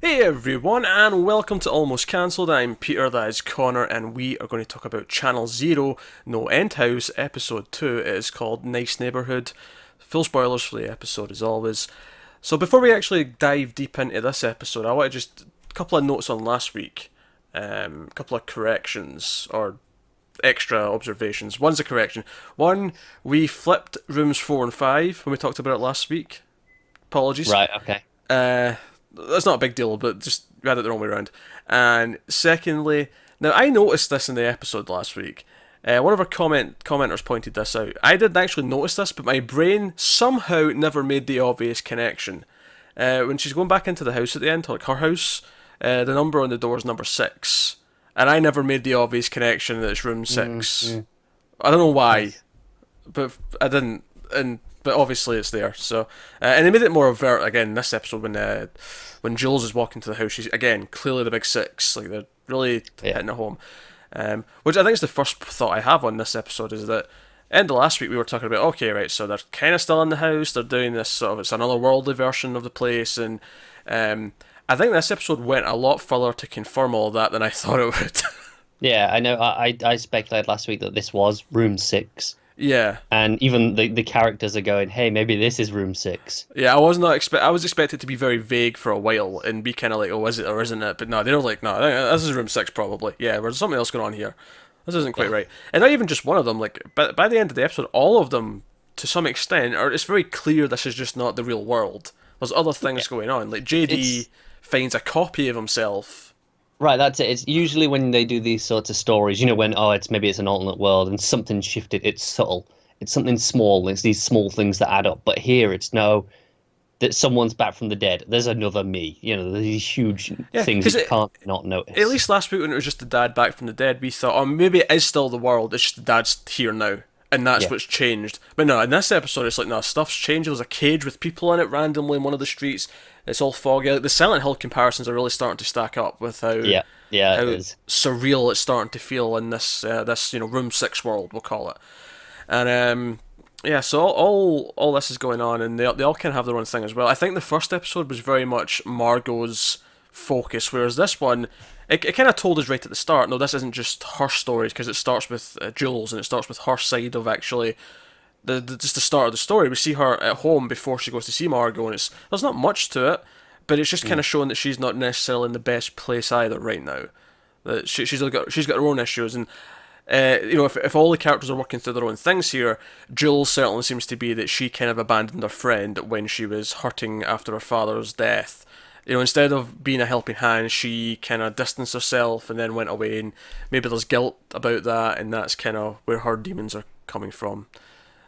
Hey everyone, and welcome to Almost Cancelled. I'm Peter, that is Connor, and we are going to talk about Channel Zero, No End House, Episode 2. It is called Nice Neighbourhood. Full spoilers for the episode as always. So before we actually dive deep into this episode, I want to just a couple of notes on last week. A couple of corrections, or extra observations. One's a correction. One, we flipped rooms 4 and 5 when we talked about it last week. Apologies. Right, okay. That's not a big deal, but just we had it the wrong way around. And secondly, now I noticed this in the episode last week. One of our commenters pointed this out. I didn't actually notice this, but my brain somehow never made the obvious connection. When she's going back into the house at the end, like her house, the number on the door is number 6. And I never made the obvious connection that it's room 6. I don't know why, but I didn't. But obviously it's there. So, and they made it more overt again in this episode when Jules is walking to the house. She's again clearly the big 6. Like they're really hitting it home. Which I think is the first thought I have on this episode is that end of last week we were talking about so they're kind of still in the house. They're doing this sort of it's another worldly version of the place, and I think this episode went a lot further to confirm all that than I thought it would. Yeah, I know. I speculated last week that this was room 6. Yeah, And even the characters are going, hey, maybe this is room 6. yeah. I was expected to be very vague for a while and be kind of like, oh, is it or isn't it? But no, they were like, no, this is room 6 probably. Yeah, there's something else going on here. This isn't quite right. And not even just one of them. Like, by the end of the episode, all of them, to some extent, it's very clear this is just not the real world. There's other things going on. Like JD finds a copy of himself. Right, that's it. It's usually when they do these sorts of stories, when, maybe it's an alternate world and something shifted, it's subtle. It's something small. It's these small things that add up. But here it's that someone's back from the dead. There's another me. There's these huge things that you can't not notice. At least last week when it was just the dad back from the dead, we thought, oh, maybe it is still the world. It's just the dad's here now. And that's what's changed. But no, in this episode, it's like, no, stuff's changed. There's a cage with people in it randomly in one of the streets. It's all foggy. Like, the Silent Hill comparisons are really starting to stack up with how it is. surreal it's starting to feel in this room 6 world, we'll call it. And so all this is going on, and they all kind of have their own thing as well. I think the first episode was very much Margot's focus, whereas this one, it kind of told us right at the start, no, this isn't just her stories, because it starts with Jules, and it starts with her side of actually just the start of the story. We see her at home before she goes to see Margot, and there's not much to it, but it's just kind of showing that she's not necessarily in the best place either right now. That she's got her own issues, and if all the characters are working through their own things here, Jules certainly seems to be that she kind of abandoned her friend when she was hurting after her father's death. Instead of being a helping hand, she kind of distanced herself and then went away, and maybe there's guilt about that, and that's kind of where her demons are coming from.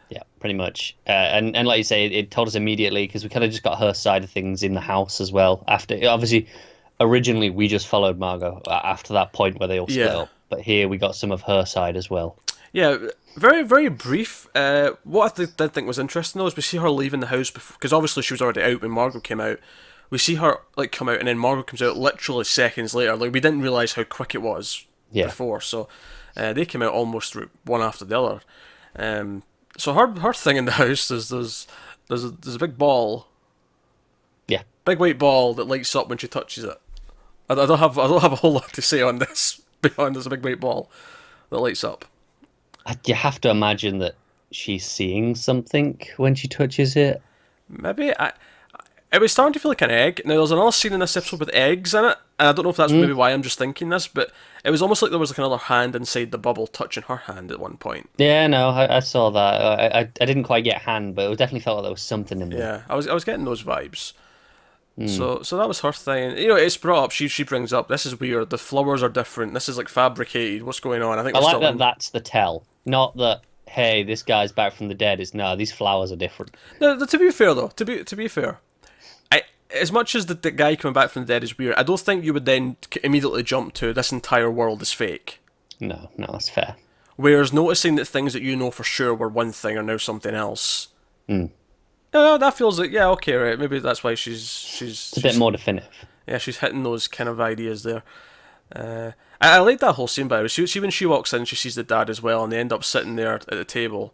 Yeah, pretty much. And like you say, it told us immediately because we kind of just got her side of things in the house as well. After, obviously, originally we just followed Margot after that point where they all split up. But here we got some of her side as well. Yeah, very, very brief. What I did think was interesting though is we see her leaving the house because obviously she was already out when Margot came out. We see her like come out and then Margot comes out literally seconds later. Like we didn't realise how quick it was before. So they came out almost one after the other. So her thing in the house is there's a big ball. Yeah. Big white ball that lights up when she touches it. I don't have a whole lot to say on this beyond there's a big white ball that lights up. You have to imagine that she's seeing something when she touches it. Maybe it was starting to feel like an egg. Now there's another scene in this episode with eggs in it, and I don't know if that's maybe why I'm just thinking this, but it was almost like there was like another hand inside the bubble touching her hand at one point. Yeah, no, I saw that. I didn't quite get hand, but it definitely felt like there was something in there. Yeah, I was getting those vibes. So that was her thing. It's brought up. She brings up this is weird. The flowers are different. This is like fabricated. What's going on? I like that. That's the tell, not that. Hey, this guy's back from the dead. It's no, these flowers are different. No, to be fair though, to be fair, as much as the guy coming back from the dead is weird, I don't think you would then immediately jump to this entire world is fake. No, that's fair. Whereas noticing that things that you know for sure were one thing are now something else. No, that feels like okay, right? Maybe that's why she's a bit more definitive. Yeah, she's hitting those kind of ideas there. I like that whole scene, by the way. See when she walks in, she sees the dad as well, and they end up sitting there at the table.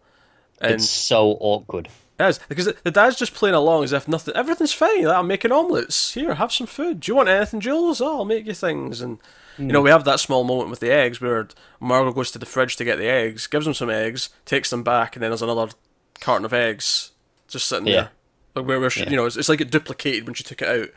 And it's so awkward. It is, because the dad's just playing along as if nothing, everything's fine. Like, I'm making omelets. Here, have some food. Do you want anything, Jules? Oh, I'll make you things. And we have that small moment with the eggs where Margot goes to the fridge to get the eggs, gives him some eggs, takes them back, and then there's another carton of eggs just sitting Yeah, there. Like where she, yeah. it's like it duplicated when she took it out.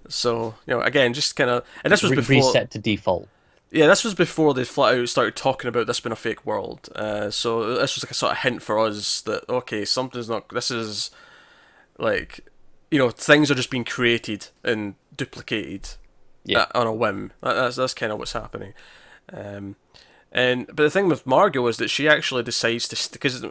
So, again, just kind of, and this was before. Reset to default. Yeah, this was before they flat out started talking about this being a fake world. So this was like a sort of hint for us that, okay, something's not. This is like, things are just being created and duplicated Yeah, on a whim. That's kind of what's happening. Um, but the thing with Margot is that she actually decides to, because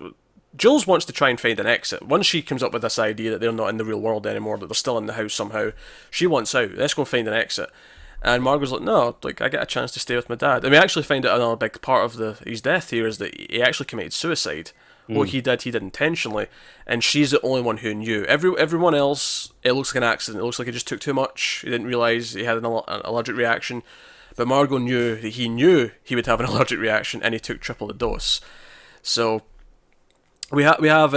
Jules wants to try and find an exit. Once she comes up with this idea that they're not in the real world anymore, that they're still in the house somehow, she wants out. Let's go find an exit. And Margot's like, no, like I get a chance to stay with my dad. And we actually find out another big part of his death here is that he actually committed suicide. What he did intentionally, and she's the only one who knew. Everyone else, it looks like an accident. It looks like he just took too much. He didn't realize he had an allergic reaction. But Margot knew that he knew he would have an allergic reaction, and he took triple the dose. So we have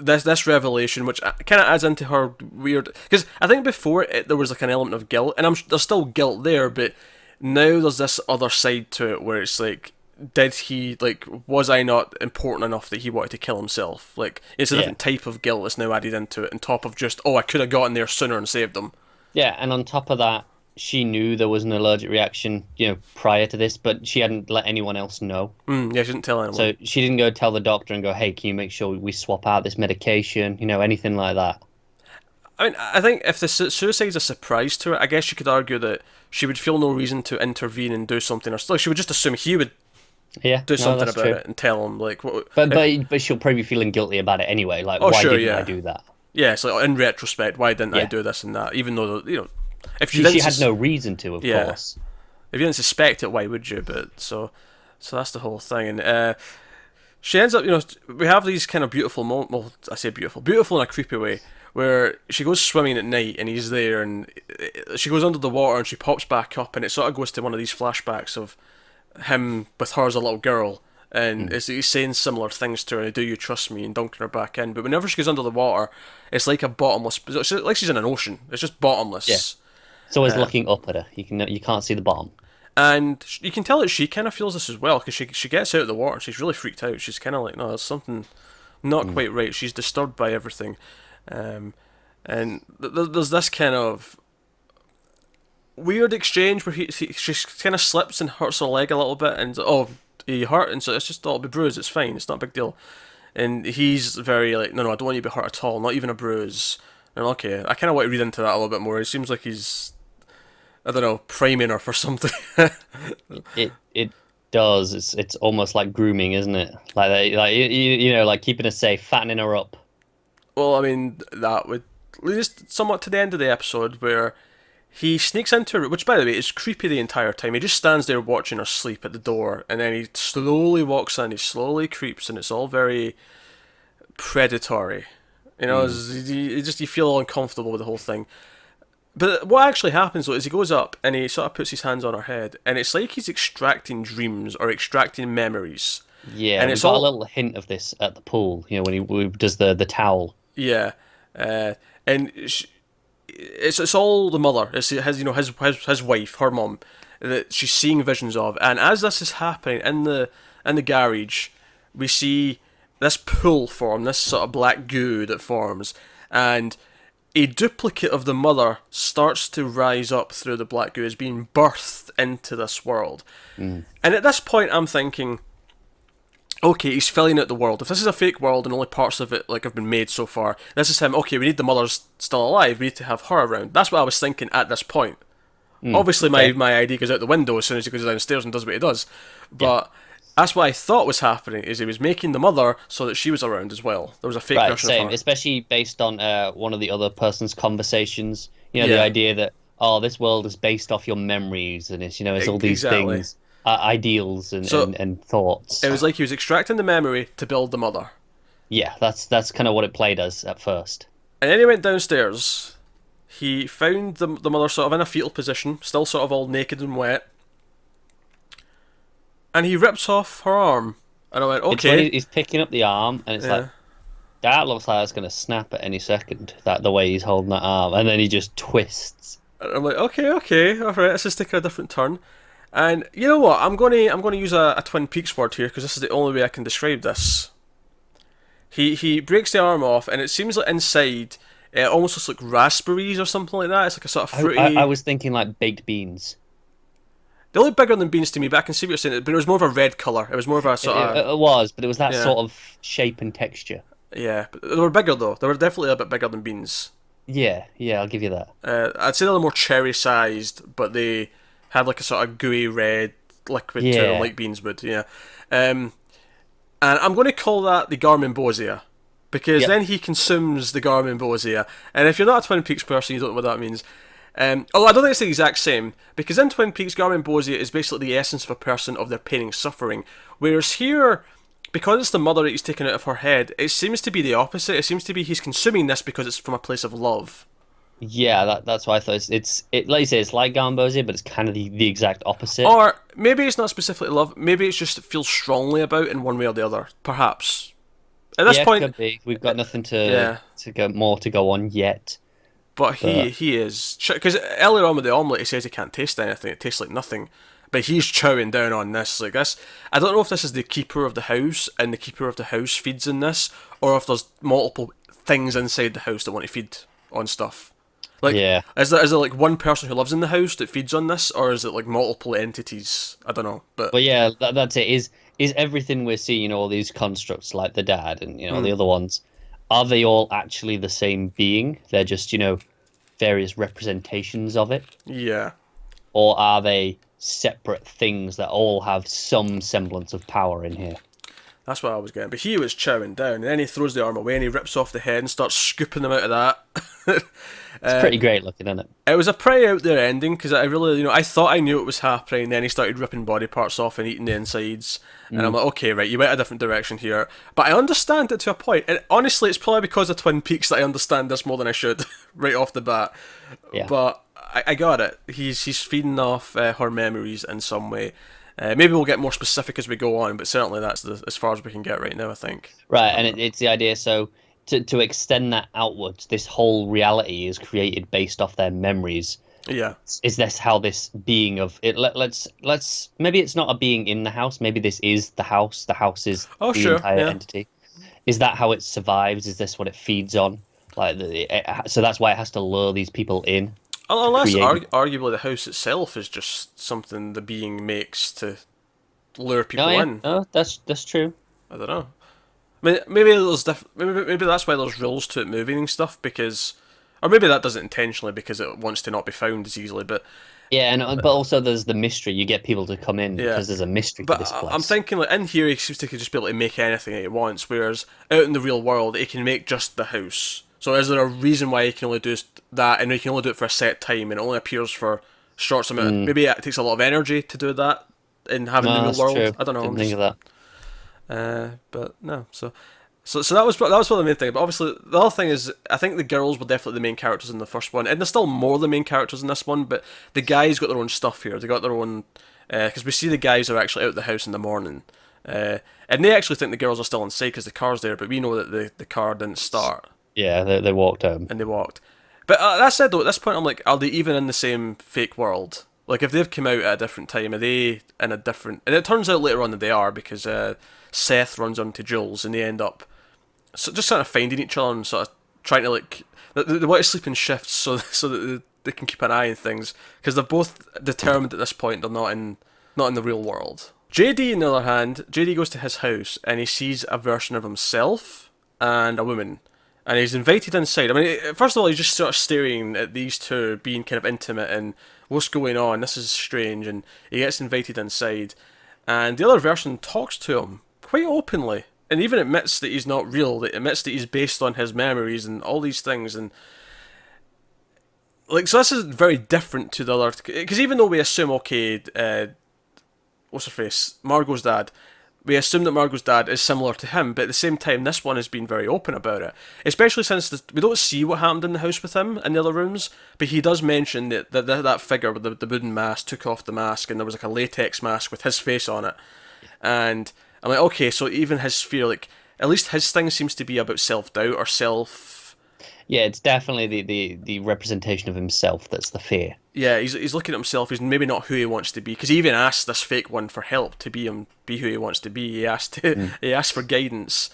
this revelation, which kind of adds into her weird, because I think before there was like an element of guilt, and there's still guilt there, but now there's this other side to it where it's like, was I not important enough that he wanted to kill himself? Like, it's a different type of guilt that's now added into it, on top of just, I could have gotten there sooner and saved them. Yeah, and on top of that, she knew there was an allergic reaction, prior to this, but she hadn't let anyone else know. Yeah, she didn't tell anyone. So she didn't go tell the doctor and go, "Hey, can you make sure we swap out this medication?" Anything like that. I mean, I think if the suicide's a surprise to her, I guess you could argue that she would feel no reason to intervene and do something, or still she would just assume he would Yeah, do something that's about true. it and tell him like. But she'll probably be feeling guilty about it anyway. Like, why sure, didn't yeah. I do that? Yeah, so in retrospect, why didn't I Yeah. do this and that? Even though if She had no reason to, of course. if you didn't suspect it, why would you? But so that's the whole thing, and she ends up. We have these kind of beautiful moments. Well, I say beautiful in a creepy way, where she goes swimming at night and he's there, and she goes under the water and she pops back up, and it sort of goes to one of these flashbacks of him with her as a little girl. And he's saying similar things to her, "Do you trust me?" and dunking her back in. But whenever she goes under the water, it's like a bottomless. It's like she's in an ocean. It's just bottomless. Yeah. It's always looking up at her. You can't see the bottom. And you can tell that she kind of feels this as well, because she gets out of the water and she's really freaked out. She's kind of like, no, there's something not quite right. She's disturbed by everything. And there's this kind of weird exchange where she kind of slips and hurts her leg a little bit, and you hurt, and so it's just, it'll be bruised, it's fine, it's not a big deal. And he's very like, no, I don't want you to be hurt at all, not even a bruise. And okay, I kind of want to read into that a little bit more. It seems like he's, I don't know, priming her for something. It does. It's almost like grooming, isn't it? Like keeping her safe, fattening her up. Well, I mean, that would lead us somewhat to the end of the episode where he sneaks into her, which, by the way, is creepy the entire time. He just stands there watching her sleep at the door, and then he slowly walks in, he slowly creeps, and it's all very predatory. You feel uncomfortable with the whole thing. But what actually happens, though, is he goes up and he sort of puts his hands on her head, and it's like he's extracting dreams or extracting memories. Yeah, and we it's got all a little hint of this at the pool. When he does the towel. Yeah, and it's all the mother. It's his wife, her mum, that she's seeing visions of. And as this is happening in the garage, we see this pool form, this sort of black goo that forms, and a duplicate of the mother starts to rise up through the black goo, is being birthed into this world. And at this point, I'm thinking, okay, he's filling out the world. If this is a fake world and only parts of it have been made so far, this is him. Okay, we need the mother's still alive. We need to have her around. That's what I was thinking at this point. Obviously, my idea goes out the window as soon as he goes downstairs and does what he does. But that's what I thought was happening. Is he was making the mother so that she was around as well. There was a fake version of her. Especially based on one of the other person's conversations. The idea that this world is based off your memories, and it's all these things. Ideals and thoughts. It was like he was extracting the memory to build the mother. Yeah, that's kind of what it played as at first. And then he went downstairs. He found the mother sort of in a fetal position, still sort of all naked and wet. And he rips off her arm. And I went, okay. He's picking up the arm, and it's like, That looks like it's gonna snap at any second. That the way he's holding that arm, and then he just twists. And I'm like, okay, all right, let's just take a different turn. And you know what? I'm gonna use a Twin Peaks word here because this is the only way I can describe this. He breaks the arm off, and it seems like inside it almost looks like raspberries or something like that. It's like a sort of I fruity. was thinking like baked beans. They look bigger than beans to me, but I can see what you're saying. But it was more of a red color. It was more of a It, sort it, of it was, but it was that yeah, sort of shape and texture. yeah. But they were bigger though. They were definitely a bit bigger than beans. Yeah, yeah, I'll give you that. I'd say they were more cherry sized, but they had like a sort of gooey red liquid to them, Yeah, like beans would. Yeah. Um, and I'm going to call that the Garmonbosia because yep, then he consumes the Garmonbosia. And if you're not a Twin Peaks person, you don't know what that means. Although I don't think it's the exact same, because in Twin Peaks, Garmonbosia is basically the essence of a person of their pain and suffering, whereas here, because it's the mother that he's taken out of her head, it seems to be the opposite. It seems to be he's consuming this because it's from a place of love. yeah. That's why I thought it. Like you say, it's like Gambosia, but it's kind of the exact opposite. Or maybe it's not specifically love, maybe it's just it feels strongly about in one way or the other, perhaps. At this Yeah, point, could be. We've got nothing yeah. to go more to go on yet. But he But he is because earlier on with the omelette he says he can't taste anything. It tastes like nothing. But he's chowing down on this like this. I don't know if this is the keeper of the house and the keeper of the house feeds in this, or if there's multiple things inside the house that want to feed on stuff. Like, yeah, is there like one person who lives in the house that feeds on this, or is it like multiple entities? I don't know, but but yeah, that's it. Is everything we're seeing, all these constructs like the dad and the other ones, are they all actually the same being? They're just various representations of it, yeah, or are they separate things that all have some semblance of power in here? that's what I was getting. But he was chowing down, and then he throws the arm away and he rips off the head and starts scooping them out of that. It's pretty great looking, isn't it? It was a pretty out there ending because I really, I thought I knew it was happening. Then he started ripping body parts off and eating the insides, and I'm like, okay, right, you went a different direction here. But I understand it to a point, and honestly, it's probably because of Twin Peaks that I understand this more than I should right off the bat. Yeah. But I got it. He's feeding off her memories in some way. Maybe we'll get more specific as we go on, but certainly that's as far as we can get right now, I think. Right, and it's the idea. So to extend that outwards, this whole reality is created based off their memories. Yeah. Is this how this being of it? Let's maybe it's not a being in the house. Maybe this is the house. The house is Oh, the sure. entire Yeah. entity. Is that how it survives? Is this what it feeds on? So that's why it has to lure these people in. Unless Create. arguably the house itself is just something the being makes to lure people Oh yeah, in. oh that's true. I don't know. I mean, maybe there's maybe that's why there's rules to it moving and stuff because, or maybe that does it intentionally because it wants to not be found as easily. But Yeah, and but also there's the mystery. You get people to come in yeah, because there's a mystery to but this I'm place. thinking like in here he seems to just be able to make anything he wants, whereas out in the real world he can make just the house. So is there a reason why he can only do that, and he can only do it for a set time, and it only appears for short amount? Maybe it takes a lot of energy to do that in having the No, real that's world. true. I don't know. Didn't think of that. But no, so that was probably the main thing. But obviously, the other thing is, I think the girls were definitely the main characters in the first one, and there's still more the main characters in this one. But the guys got their own stuff here. They got their own because we see the guys are actually out the house in the morning, and they actually think the girls are still inside because the car's there. But we know that the car didn't start Yeah, they walked home. and they walked. But that said, though, at this point, I'm like, are they even in the same fake world? Like, if they've come out at a different time, are they in a different? And it turns out later on that they are because Seth runs onto Jules and they end up just sort of finding each other and sort of trying to like they want to sleep in shifts so that they can keep an eye on things because they're both determined at this point they're not in the real world. JD, on the other hand, JD goes to his house and he sees a version of himself and a woman. And he's invited inside. I mean, first of all, he's just sort of staring at these two being kind of intimate and what's going on. This is strange. And he gets invited inside. And the other version talks to him quite openly. And even admits that he's not real. That admits that he's based on his memories and all these things. And like, so this is very different to the other. Because even though we assume, okay, what's her face? Margot's dad. We assume that Margot's dad is similar to him, but at the same time, this one has been very open about it. Especially since we don't see what happened in the house with him in the other rooms, but he does mention that figure with the wooden mask took off the mask, and there was like a latex mask with his face on it. And I'm like, okay, so even his fear, like at least his thing seems to be about self-doubt or self. Yeah, it's definitely the representation of himself that's the fear. Yeah, he's looking at himself. He's maybe not who he wants to be, because he even asked this fake one for help to be who he wants to be. He asked for guidance.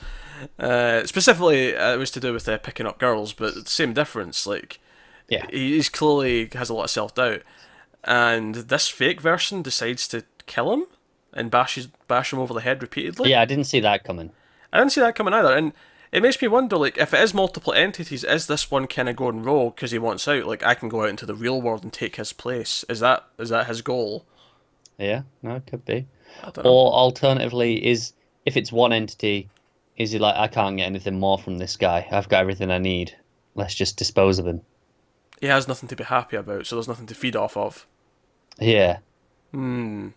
Specifically, it was to do with picking up girls, but same difference. Like, Yeah. he's clearly has a lot of self doubt, and this fake version decides to kill him and bash him over the head repeatedly. Yeah, I didn't see that coming. I didn't see that coming either, and it makes me wonder, like, if it is multiple entities, is this one kind of going rogue because he wants out? Like, I can go out into the real world and take his place. Is that his goal? Yeah, no, it could be. I don't know. Or alternatively, if it's one entity, is he like, I can't get anything more from this guy. I've got everything I need. Let's just dispose of him. He has nothing to be happy about, so there's nothing to feed off of. Yeah. Yeah,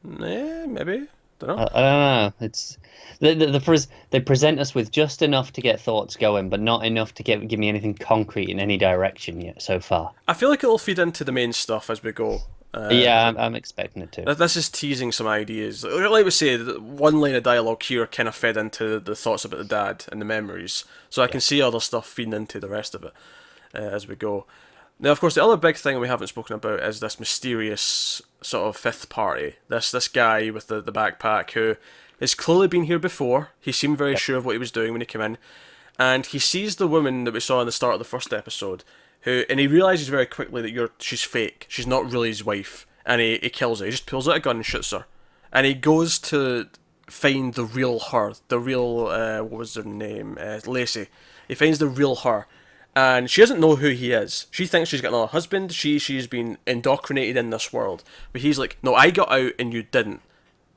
maybe. Don't know. I don't know. It's they present us with just enough to get thoughts going, but not enough to give me anything concrete in any direction yet so far. I feel like it'll feed into the main stuff as we go. Yeah, I'm expecting it to. This is teasing some ideas. Like we say, one line of dialogue here kind of fed into the thoughts about the dad and the memories, so I can see other stuff feeding into the rest of it as we go. Now, of course, the other big thing we haven't spoken about is this mysterious sort of fifth party. This guy with the backpack who has clearly been here before. He seemed very sure of what he was doing when he came in. And he sees the woman that we saw in the start of the first episode, and he realises very quickly that she's fake. She's not really his wife. And he kills her. He just pulls out a gun and shoots her. And he goes to find the real her. The real, what was her name? Lacey. He finds the real her. And she doesn't know who he is. She thinks she's got another husband. She's been indoctrinated in this world. But he's like, no, I got out and you didn't.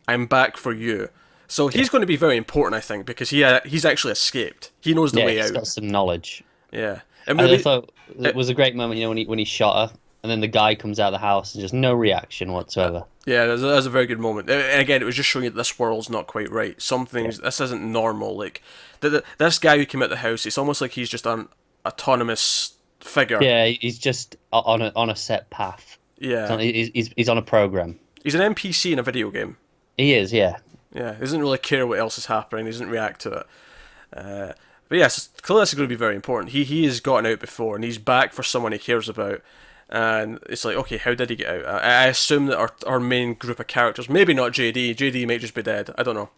I'm back for you. So he's going to be very important, I think, because he's actually escaped. He knows the way out. He's got some knowledge. Yeah. And I thought it was a great moment, when he shot her, and then the guy comes out of the house and just no reaction whatsoever. Yeah, that's a very good moment. And again, it was just showing you that this world's not quite right. Some things, this isn't normal. Like, this guy who came out the house, it's almost like he's just an autonomous figure. Yeah, he's just on a set path. Yeah. He's on a program. He's an NPC in a video game. He is, yeah. Yeah, he doesn't really care what else is happening. He doesn't react to it. But yes, clearly this is going to be very important. He has gotten out before, and he's back for someone he cares about. And it's like, okay, how did he get out? I assume that our main group of characters, maybe not JD. JD might just be dead. I don't know.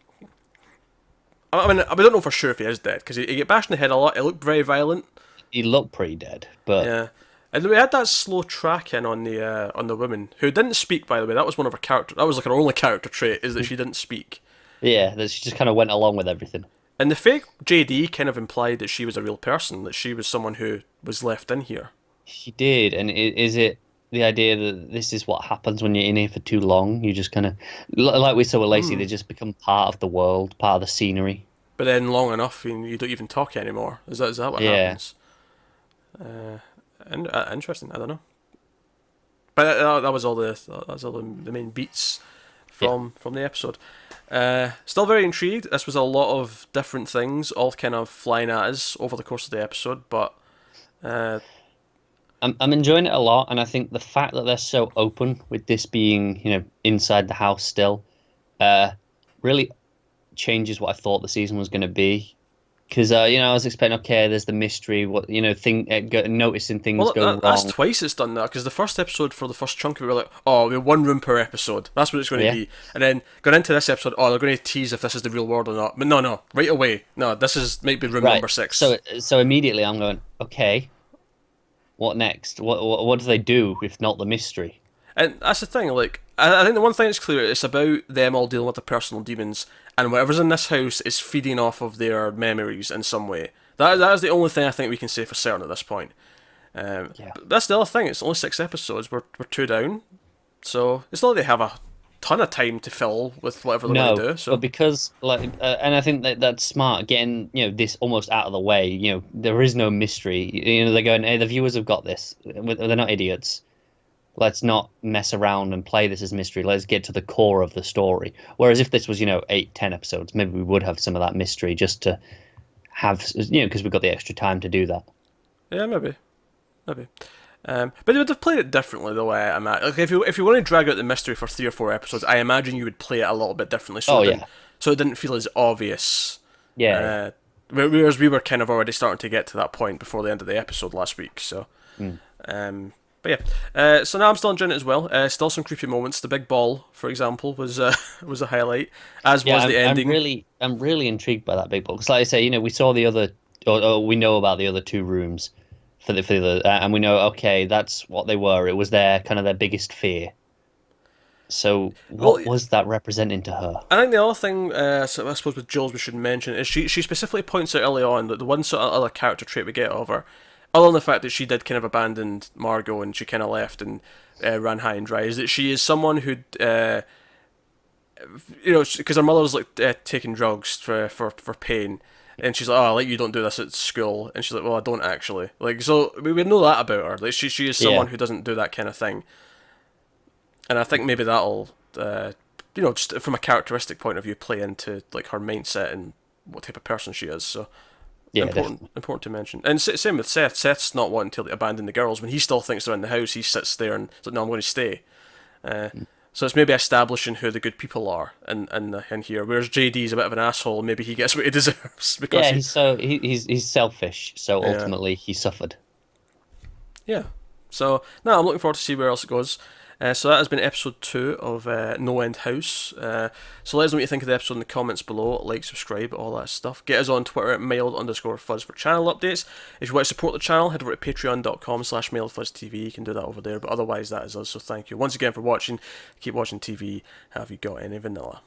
I mean, I don't know for sure if he is dead, because he get bashed in the head a lot. It looked very violent. He looked pretty dead, but yeah. And we had that slow track in on the woman who didn't speak. By the way, that was one of her character. That was like her only character trait, is that she didn't speak. Yeah, that she just kind of went along with everything. And the fake JD kind of implied that she was a real person, that she was someone who was left in here. She did, and is it the idea that this is what happens when you're in here for too long? You just kind of, like we saw with Lacey, they just become part of the world, part of the scenery. But then long enough, you don't even talk anymore. Is that what happens? Interesting. I don't know. But that was all the main beats from the episode. Still very intrigued. This was a lot of different things, all kind of flying at us over the course of the episode. But I'm enjoying it a lot, and I think the fact that they're so open with this being, inside the house still, really changes what I thought the season was going to be. Because I was expecting, okay, there's the mystery, noticing things go wrong. That's twice it's done that. Because the first episode, for the first chunk of it, we were like, oh, we have one room per episode. That's what it's going to be. And then going into this episode, oh, they're going to tease if this is the real world or not. But no, right away, no, this might be room number 6. So immediately I'm going, okay, what next? What do they do if not the mystery? And that's the thing. Like, I think the one thing that's clear, it's about them all dealing with their personal demons. And whatever's in this house is feeding off of their memories in some way. That is the only thing I think we can say for certain at this point. But that's the other thing. It's only 6 episodes. We're 2 down, so it's not like they have a ton of time to fill with whatever they're going to do. So, but because and I think that's smart. Getting this almost out of the way. There is no mystery. They're going, hey, the viewers have got this. They're not idiots. Let's not mess around and play this as mystery. Let's get to the core of the story. Whereas if this was, 8, 10 episodes, maybe we would have some of that mystery just to have, because we've got the extra time to do that. Yeah, maybe. But they would have played it differently, though. Like, if you want to drag out the mystery for 3 or 4 episodes, I imagine you would play it a little bit differently. So it didn't feel as obvious Yeah, yeah. Whereas we were kind of already starting to get to that point before the end of the episode last week. So, Mm. but yeah. So now I'm still enjoying it as well. Still some creepy moments. The big ball, for example, was was a highlight, as Yeah, was the ending. I'm really intrigued by that big book because, like I say, we saw the other, or we know about the other two rooms for the other, and we know okay, that's what they were. It was their kind of their biggest fear. So, Well, what was that representing to her? I think the other thing, so I suppose with Jules we should mention is she specifically points out early on that the one sort of other character trait we get of her, other than the fact that she did kind of abandon Margot and she kind of left and ran high and dry, is that she is someone who, because her mother was like taking drugs for pain, and she's like, oh, like you don't do this at school, and she's like, well, I don't actually, like, so we know that about her, like she is someone Yeah, who doesn't do that kind of thing, and I think maybe that'll. Just from a characteristic point of view, play into like her mindset and what type of person she is. So yeah, important, definitely. important to mention. And same with Seth. Seth's not wanting to abandon the girls when he still thinks they're in the house. He sits there and is like, "No, I'm going to stay." Uh, so it's maybe establishing who the good people are in here. Whereas JD's a bit of an asshole. Maybe he gets what he deserves because Yeah, he, he's selfish. So yeah, ultimately, he suffered. yeah. So no, I'm looking forward to see where else it goes. So that has been episode 2 of No End House. So let us know what you think of the episode in the comments below. Like, subscribe, all that stuff. Get us on Twitter at mild_fuzz for channel updates. If you want to support the channel, head over to patreon.com/mildfuzztv. You can do that over there. But otherwise, that is us. So thank you once again for watching. Keep watching TV. Have you got any vanilla?